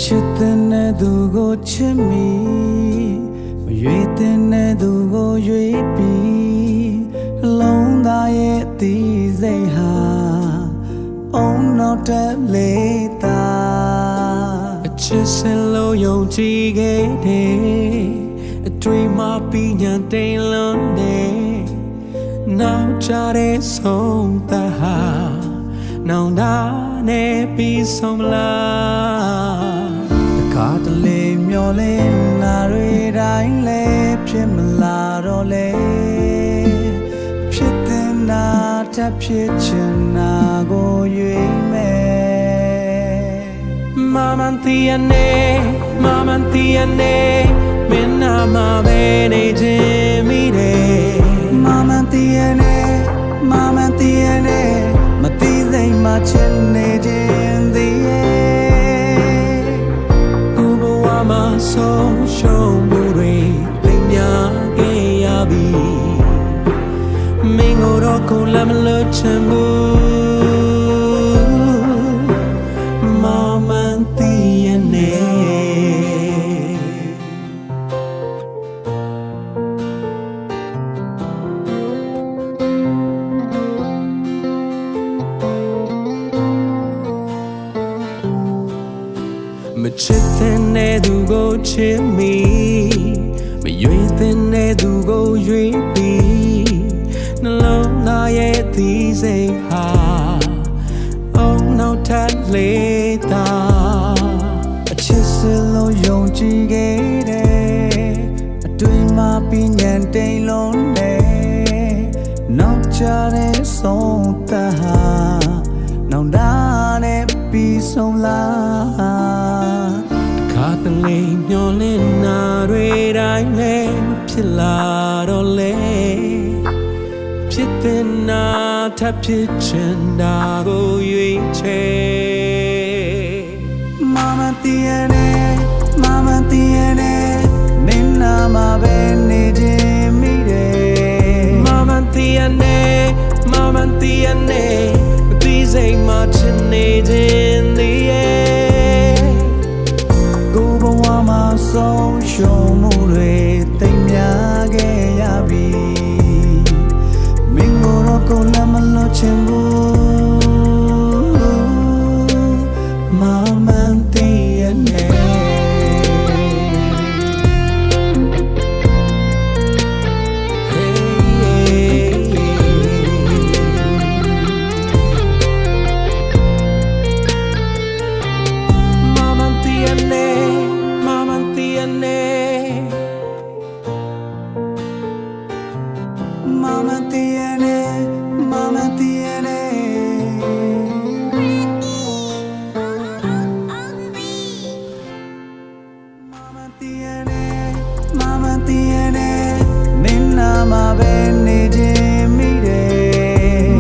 ချစ်တဲ့သူကိုချစ်မိမရွေတဲ့သူကိုရွေပြီးလုံးသားရဲ့ဒီစိတ်ဟာအုံနောက်တက်လေတာအချစ်စလို့ယုံကြည်ခဲ့တဲ့အတွေ့မှပြီးညာတိမ်လွန်တဲ့နောက်ကြတဲ့ဆုံးတာဟာနောင်တနဲ့ပြီးဆုံးလားတခါတလေမျောလင်းလာတွေတိုင်းလဲဖြစ်မလာတော့လေဖြစ်တဲ့နာထပ်ဖြစ်ချင်နာကိုရွေးမယ်မမန်တီယနေမမန်တီယနေမင်းနာမပဲနေခြင်းမိတယ်မမန်တီယနေမမန်တီယနေမတိစိတ်မှချစ်နေခြင်းသည်ကိုဘဝမှာဆုံးရှုံးမှုတွေသိများခဲ့ရပြီမင်းကိုတော့ကိုလည်းမလွတ်ချင်ဘူးမမန်တီယနေမချစ်တဲ့သူကိုချစ်မိမရွေတဲ့သူကိုရွေပြီးနှလုံးသားရဲ့ဒီစိတ်ဟာအုံနောက်ထပ်လေတာအချစ်စလို့ယုံကြည်ခဲ့တဲ့အတွေ့မှပြီးညံတိမ်လုံးတဲ့နောက်ကြတဲ့ဆုံးတဟာနောင်တနဲ့ပြီးဆုံးလားခါတလေမျောလင်းနာတွေတိုင်းလဲဖြစ်လာတော့လေဖြစ်တဲ့နာထပ်ဖြစ်ချင်တာကိုရွေးချယ်မမတီးရနဲ့မမတီးရနဲ့မင်းနာမပဲနေခြင်းမိတယ်မမတီးရနဲ့မမတီးရနဲ့ဒီစိတ်မှချစ်နေခြင်းသည်ကိုဘဝမှာဆုံးရှုံးမှုတွေသိများခဲ့ရပြီမင်းကိုတော့ကိုလည်းမလွတ်ချင်ဘူးမမန်တီးရနဲ့Mama tiene, mama tiene. Mama tiene, mama tiene. Minna ma bene jimide.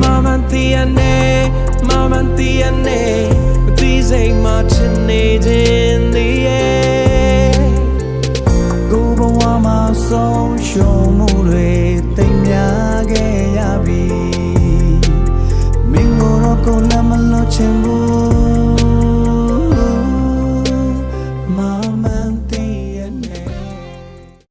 Mama tiene, mama tiene. Dice ma chine jindi. Go bawa ma so show mure. သိများခဲ့ရပြီမင်းကိုတော့ကိုလည်းမလွတ်ချင်ဘူး